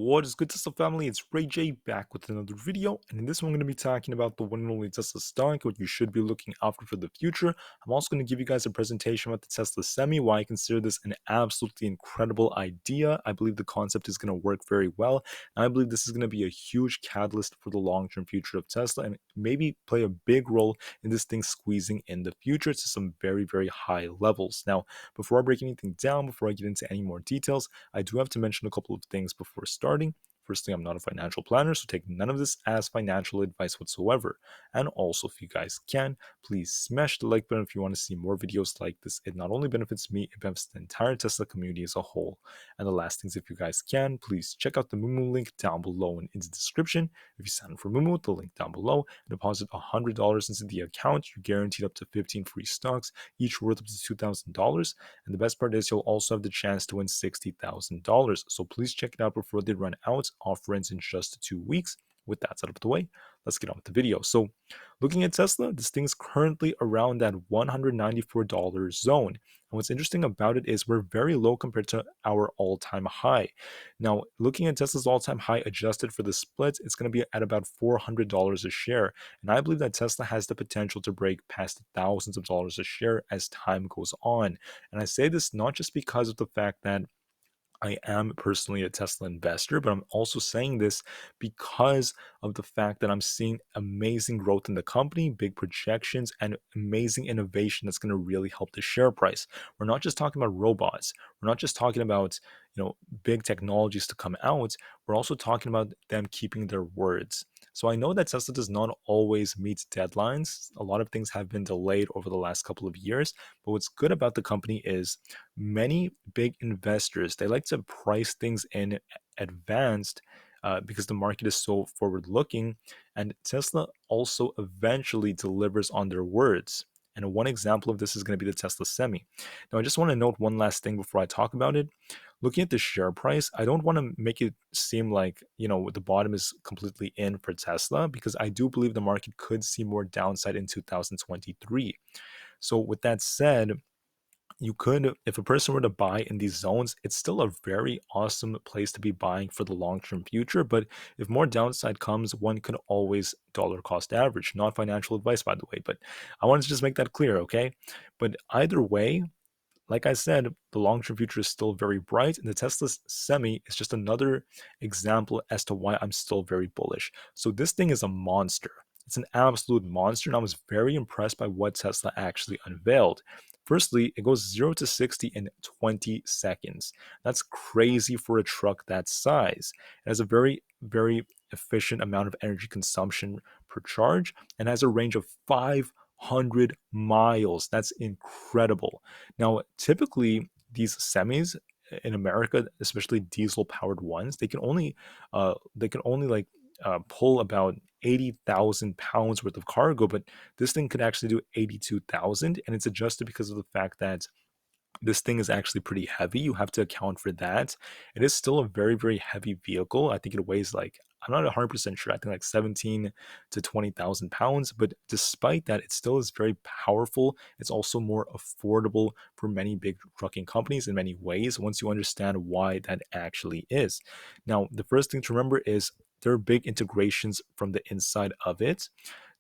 What is good, Tesla family? It's Ray J back with another video, and in this one I'm going to be talking about the one and only Tesla stock, what you should be looking after for the future. I'm also going to give you guys a presentation about the Tesla Semi, why I consider this an absolutely incredible idea. I believe the concept is going to work very well, and I believe this is going to be a huge catalyst for the long-term future of Tesla, and maybe play a big role in this thing squeezing in the future to some very, very high levels. Now, before I break anything down, before I get into any more details, I do have to mention a couple of things before starting. Firstly, I'm not a financial planner, so take none of this as financial advice whatsoever. And also, if you guys can, please smash the like button if you want to see more videos like this. It not only benefits me, it benefits the entire Tesla community as a whole. And the last things, if you guys can, please check out the Moomoo link down below and in the description. If you sign up for Moomoo, the link down below, and deposit $100 into the account, you're guaranteed up to 15 free stocks, each worth up to $2,000. And the best part is you'll also have the chance to win $60,000. So please check it out before they run out. Offer ends in just 2 weeks. With that out of the way, let's get on with the video. So looking at Tesla, this thing's currently around that $194 zone. And what's interesting about it is we're very low compared to our all-time high. Now, looking at Tesla's all-time high adjusted for the splits, it's going to be at about $400 a share. And I believe that Tesla has the potential to break past thousands of dollars a share as time goes on. And I say this not just because of the fact that I am personally a Tesla investor, but I'm also saying this because of the fact that I'm seeing amazing growth in the company, big projections, and amazing innovation that's going to really help the share price. We're not just talking about robots. We're not just talking about, big technologies to come out. We're also talking about them keeping their words. So I know that Tesla does not always meet deadlines. A lot of things have been delayed over the last couple of years, but what's good about the company is many big investors, they like to price things in advanced because the market is so forward looking, and Tesla also eventually delivers on their words. And one example of this is going to be the Tesla Semi. Now, I just want to note one last thing before I talk about it. Looking at the share price, I don't want to make it seem like, the bottom is completely in for Tesla, because I do believe the market could see more downside in 2023. So with that said, you could, if a person were to buy in these zones, it's still a very awesome place to be buying for the long-term future. But if more downside comes, one could always dollar cost average. Not financial advice, by the way, but I wanted to just make that clear, okay? But either way, like I said, the long-term future is still very bright, and the Tesla Semi is just another example as to why I'm still very bullish. So this thing is a monster. It's an absolute monster, and I was very impressed by what Tesla actually unveiled. Firstly, it goes 0 to 60 in 20 seconds. That's crazy for a truck that size. It has a very, very efficient amount of energy consumption per charge and has a range of 500 miles. That's incredible. Now, typically, these semis in America, especially diesel-powered ones, they can only like pull about 80,000 pounds worth of cargo, but this thing could actually do 82,000, and it's adjusted because of the fact that this thing is actually pretty heavy. You have to account for that. It is still a very, very heavy vehicle. I think it weighs like, I'm not 100% sure. I think like 17 to 20,000 pounds. But despite that, it still is very powerful. It's also more affordable for many big trucking companies in many ways once you understand why that actually is. Now, the first thing to remember is there are big integrations from the inside of it.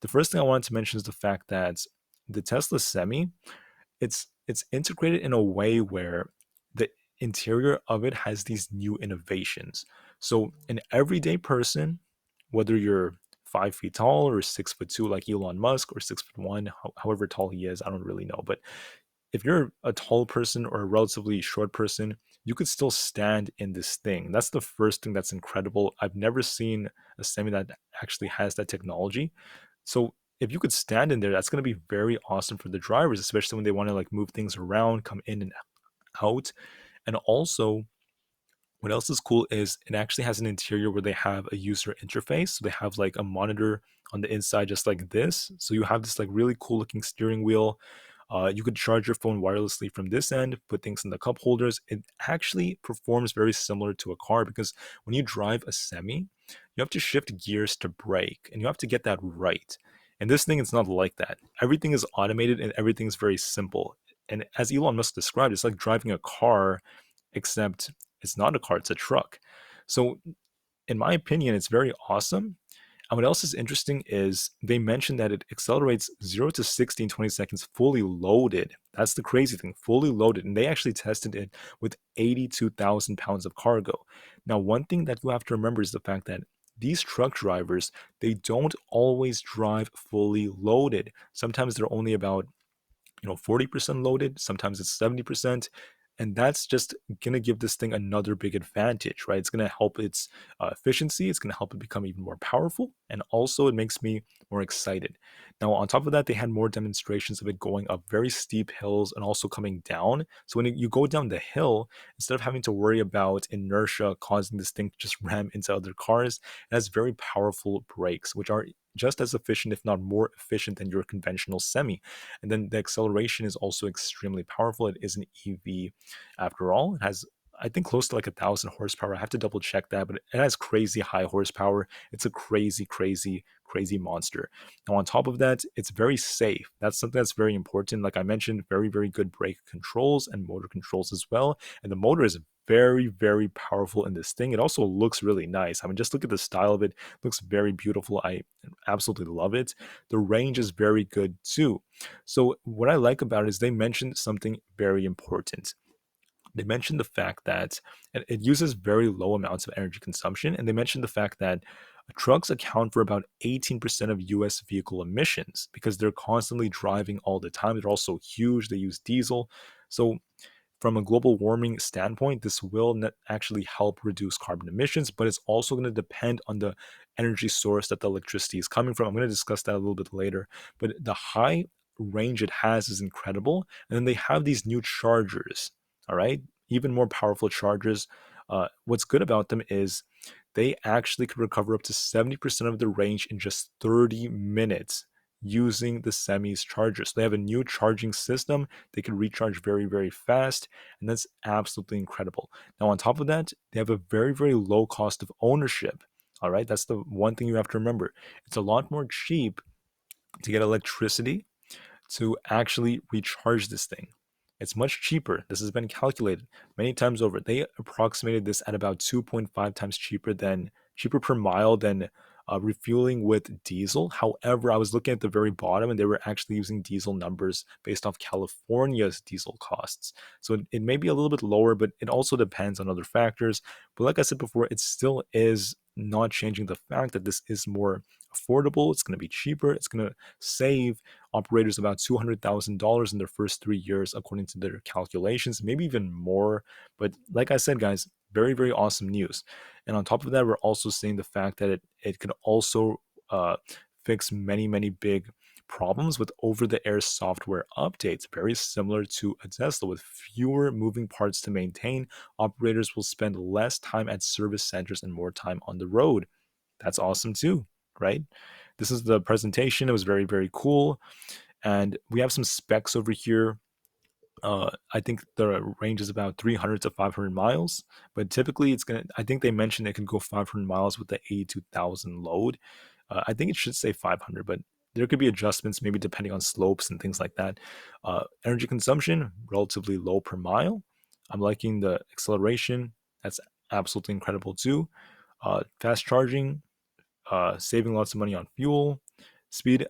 The first thing I wanted to mention is the fact that the Tesla Semi, it's integrated in a way where the interior of it has these new innovations. So an everyday person, whether you're 5 feet tall or 6'2" like Elon Musk, or 6'1", however tall he is, I don't really know. But if you're a tall person or a relatively short person, you could still stand in this thing. That's the first thing that's incredible. I've never seen a semi that actually has that technology. So if you could stand in there, that's going to be very awesome for the drivers, especially when they want to like move things around, come in and out. And also, what else is cool is it actually has an interior where they have a user interface. So they have like a monitor on the inside, just like this. So you have this like really cool looking steering wheel. You could charge your phone wirelessly from this end, put things in the cup holders. It actually performs very similar to a car, because when you drive a semi, you have to shift gears to brake, and you have to get that right. And this thing is not like that. Everything is automated and everything's very simple. And as Elon Musk described, it's like driving a car, except it's not a car, it's a truck. So in my opinion, it's very awesome. And what else is interesting is they mentioned that it accelerates 0 to 60 in 20 seconds fully loaded. That's the crazy thing, fully loaded. And they actually tested it with 82,000 pounds of cargo. Now, one thing that you have to remember is the fact that these truck drivers, they don't always drive fully loaded. Sometimes they're only about 40% loaded, sometimes it's 70%. And that's just going to give this thing another big advantage, right? It's going to help its efficiency. It's going to help it become even more powerful. And also, it makes me more excited. Now, on top of that, they had more demonstrations of it going up very steep hills and also coming down. So when you go down the hill, instead of having to worry about inertia causing this thing to just ram into other cars, it has very powerful brakes, which are just as efficient, if not more efficient, than your conventional semi. And then the acceleration is also extremely powerful. It is an EV after all. It has, I think, close to like 1,000 horsepower. I have to double check that, but it has crazy high horsepower. It's a crazy, crazy, crazy monster. Now, on top of that, it's very safe. That's something that's very important. Like I mentioned, very, very good brake controls and motor controls as well. And the motor is very, very powerful in this thing. It also looks really nice. I mean, just look at the style of it. It looks very beautiful. I absolutely love it. The range is very good too. So what I like about it is they mentioned something very important. They mentioned the fact that it uses very low amounts of energy consumption, and they mentioned the fact that trucks account for about 18% of US vehicle emissions because they're constantly driving all the time. They're also huge. They use diesel. So from a global warming standpoint, this will actually help reduce carbon emissions, but it's also going to depend on the energy source that the electricity is coming from. I'm going to discuss that a little bit later, but the high range it has is incredible. And then they have these new chargers, all right, even more powerful chargers. What's good about them is they actually could recover up to 70% of the range in just 30 minutes using the semis chargers. They have a new charging system. They can recharge very, very fast, and that's absolutely incredible. Now, on top of that, they have a very, very low cost of ownership. All right, that's the one thing you have to remember. It's a lot more cheap to get electricity to actually recharge this thing. It's much cheaper. This has been calculated many times over. They approximated this at about 2.5 times cheaper per mile than refueling with diesel. However, I was looking at the very bottom and they were actually using diesel numbers based off California's diesel costs. So it may be a little bit lower, but it also depends on other factors. But like I said before, it still is not changing the fact that this is more affordable. It's going to be cheaper. It's going to save operators about $200,000 in their first 3 years, according to their calculations, maybe even more. But like I said, guys, very, very awesome news. And on top of that, we're also seeing the fact that it could also fix many, many big problems with over-the-air software updates, very similar to a Tesla. With fewer moving parts to maintain, operators will spend less time at service centers and more time on the road. That's awesome too, right? This is the presentation. It was very, very cool. And we have some specs over here. I think the range is about 300 to 500 miles, but typically I think they mentioned it can go 500 miles with the 82,000 load. I think it should say 500, but there could be adjustments, maybe depending on slopes and things like that. Energy consumption, relatively low per mile. I'm liking the acceleration. That's absolutely incredible too. Fast charging, saving lots of money on fuel. Speed,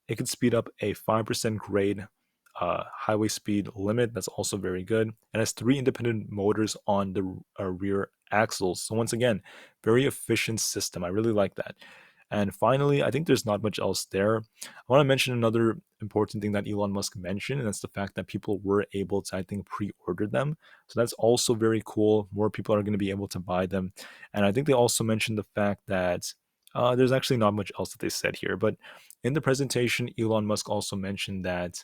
it could speed up a 5% grade highway speed limit. That's also very good. And has three independent motors on the rear axles. So once again, very efficient system. I really like that. And finally, I think there's not much else there. I want to mention another important thing that Elon Musk mentioned, and that's the fact that people were able to, I think, pre-order them. So that's also very cool. More people are going to be able to buy them. And I think they also mentioned the fact that there's actually not much else that they said here. But in the presentation, Elon Musk also mentioned that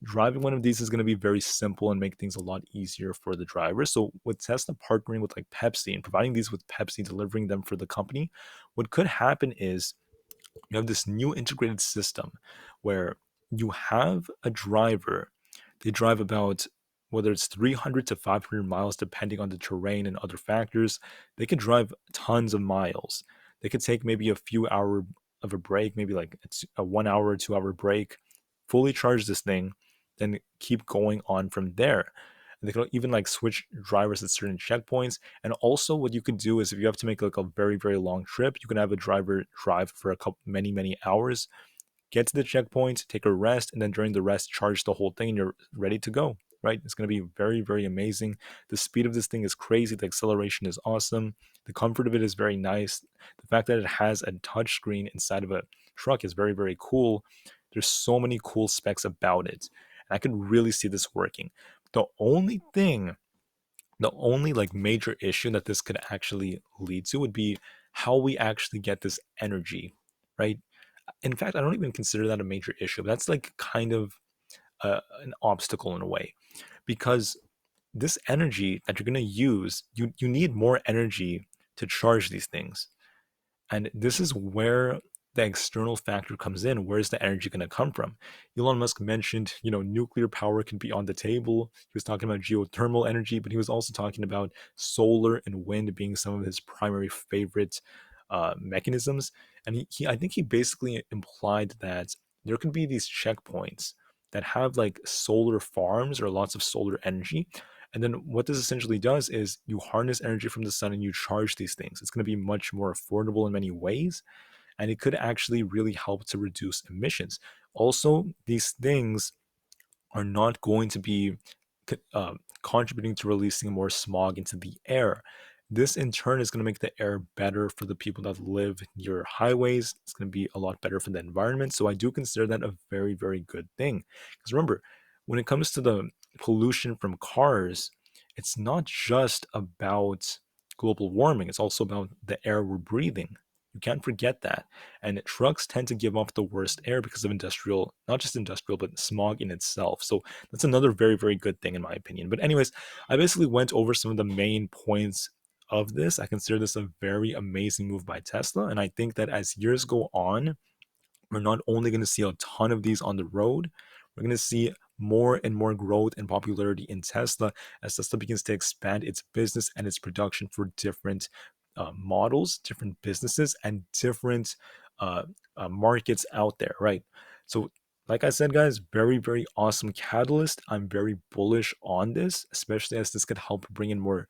driving one of these is going to be very simple and make things a lot easier for the driver. So with Tesla partnering with like Pepsi and providing these with Pepsi, delivering them for the company, what could happen is you have this new integrated system where you have a driver. They drive about whether it's 300 to 500 miles, depending on the terrain and other factors. They could drive tons of miles. They could take maybe a few hour of a break, maybe like it's a 1 hour or 2 hour break, fully charge this thing, then keep going on from there. And they can even like switch drivers at certain checkpoints. And also, what you could do is if you have to make like a very, very long trip, you can have a driver drive for a couple, many hours, get to the checkpoint, take a rest, and then during the rest, charge the whole thing, and you're ready to go. Right? It's going to be very, very amazing. The speed of this thing is crazy. The acceleration is awesome. The comfort of it is very nice. The fact that it has a touch screen inside of a truck is very, very cool. There's so many cool specs about it. And I could really see this working. The only thing, the only like major issue that this could actually lead to would be how we actually get this energy, right? In fact, I don't even consider that a major issue. That's like kind of an obstacle in a way, because this energy that you're going to use, you need more energy to charge these things. And this is where the external factor comes in. Where's the energy going to come from? Elon Musk mentioned, nuclear power can be on the table. He was talking about geothermal energy, but he was also talking about solar and wind being some of his primary favorite mechanisms. And I think he basically implied that there could be these checkpoints that have like solar farms or lots of solar energy. And then what this essentially does is you harness energy from the sun and you charge these things. It's going to be much more affordable in many ways, and it could actually really help to reduce emissions. Also, these things are not going to be contributing to releasing more smog into the air. This in turn is going to make the air better for the people that live near highways. It's going to be a lot better for the environment. So I do consider that a very, very good thing. Because remember, when it comes to the pollution from cars, it's not just about global warming, it's also about the air we're breathing. You can't forget that. And trucks tend to give off the worst air because of industrial, not just industrial, but smog in itself. So that's another very, very good thing in my opinion. But anyways, I basically went over some of the main points of this. I consider this a very amazing move by Tesla. And I think that as years go on, we're not only going to see a ton of these on the road, we're going to see more and more growth and popularity in Tesla as Tesla begins to expand its business and its production for different models, different businesses, and different uh, markets out there, right? So, like I said, guys, very, very awesome catalyst. I'm very bullish on this, especially as this could help bring in more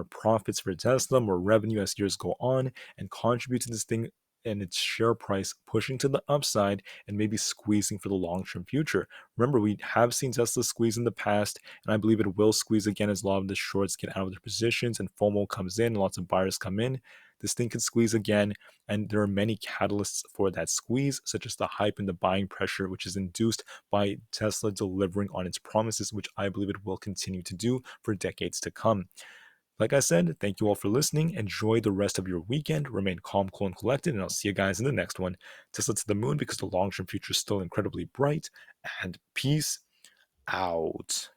profits for Tesla, more revenue as years go on, and contribute to this thing and its share price pushing to the upside and maybe squeezing for the long-term future. Remember, we have seen Tesla squeeze in the past, and I believe it will squeeze again as a lot of the shorts get out of their positions and FOMO comes in, and lots of buyers come in. This thing could squeeze again, and there are many catalysts for that squeeze, such as the hype and the buying pressure, which is induced by Tesla delivering on its promises, which I believe it will continue to do for decades to come. Like I said, thank you all for listening. Enjoy the rest of your weekend. Remain calm, cool, and collected. And I'll see you guys in the next one. Tesla to the moon because the long term future is still incredibly bright. And peace out.